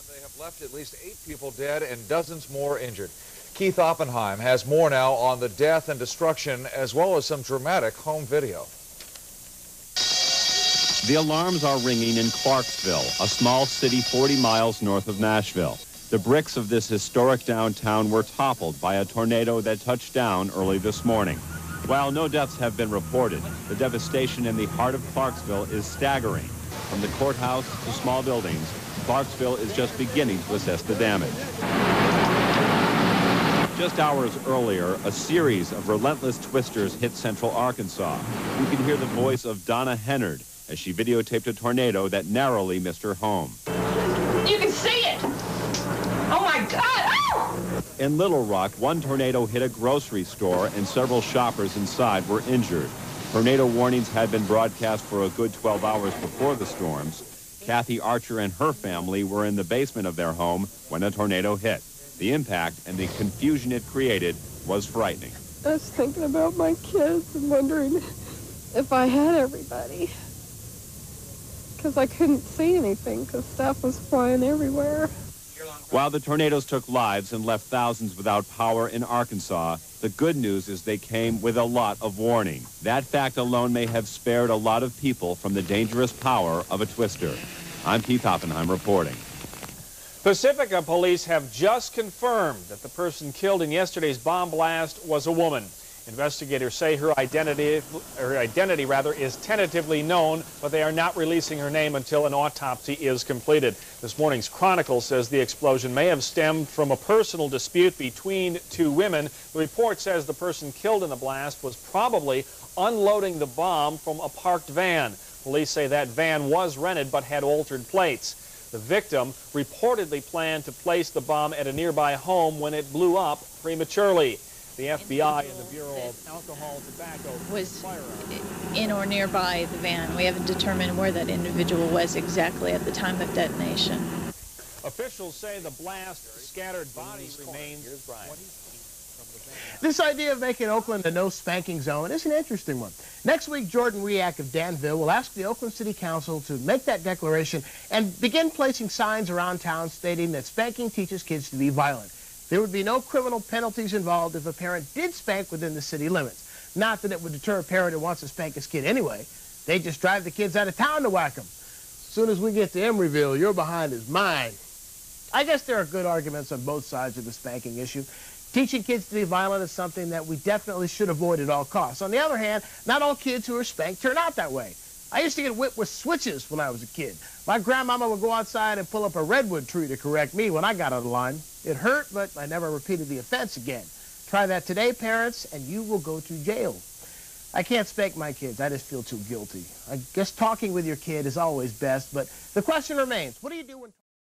They have left at least 8 people dead and dozens more injured. Keith Oppenheimer has more now on the death and destruction, as well as some dramatic home video. The alarms are ringing in Clarksville, a small city 40 miles north of Nashville. The bricks of this historic downtown were toppled by a tornado that touched down early this morning. While no deaths have been reported, the devastation in the heart of Clarksville is staggering. From the courthouse to small buildings, Clarksville is just beginning to assess the damage. Just hours earlier, a series of relentless twisters hit central Arkansas. You can hear the voice of Donna Hennard as she videotaped a tornado that narrowly missed her home. You can see it! Oh my God! Oh! In Little Rock, one tornado hit a grocery store and several shoppers inside were injured. Tornado warnings had been broadcast for a good 12 hours before the storms. Kathy Archer and her family were in the basement of their home when a tornado hit. The impact and the confusion it created was frightening. I was thinking about my kids and wondering if I had everybody. Because I couldn't see anything because stuff was flying everywhere. While the tornadoes took lives and left thousands without power in Arkansas, the good news is they came with a lot of warning. That fact alone may have spared a lot of people from the dangerous power of a twister. I'm Keith Oppenheimer reporting. Pacifica police have just confirmed that the person killed in yesterday's bomb blast was a woman. Investigators say her identity is tentatively known, but they are not releasing her name until an autopsy is completed. This morning's Chronicle says the explosion may have stemmed from a personal dispute between 2 women. The report says the person killed in the blast was probably unloading the bomb from a parked van. Police say that van was rented but had altered plates. The victim reportedly planned to place the bomb at a nearby home when it blew up prematurely. The FBI and the Bureau of Alcohol and Tobacco was in or nearby the van. We haven't determined where that individual was exactly at the time of detonation. Officials say the blast scattered body remains. This idea of making Oakland a no spanking zone is an interesting one. Next week, Jordan Riak of Danville will ask the Oakland City Council to make that declaration and begin placing signs around town stating that spanking teaches kids to be violent. There would be no criminal penalties involved if a parent did spank within the city limits. Not that it would deter a parent who wants to spank his kid anyway. They just drive the kids out of town to whack them. As soon as we get to Emeryville, your behind is mine. I guess there are good arguments on both sides of the spanking issue. Teaching kids to be violent is something that we definitely should avoid at all costs. On the other hand, not all kids who are spanked turn out that way. I used to get whipped with switches when I was a kid. My grandmama would go outside and pull up a redwood tree to correct me when I got out of line. It hurt, but I never repeated the offense again. Try that today, parents, and you will go to jail. I can't spank my kids. I just feel too guilty. I guess talking with your kid is always best, but the question remains, what do you do when...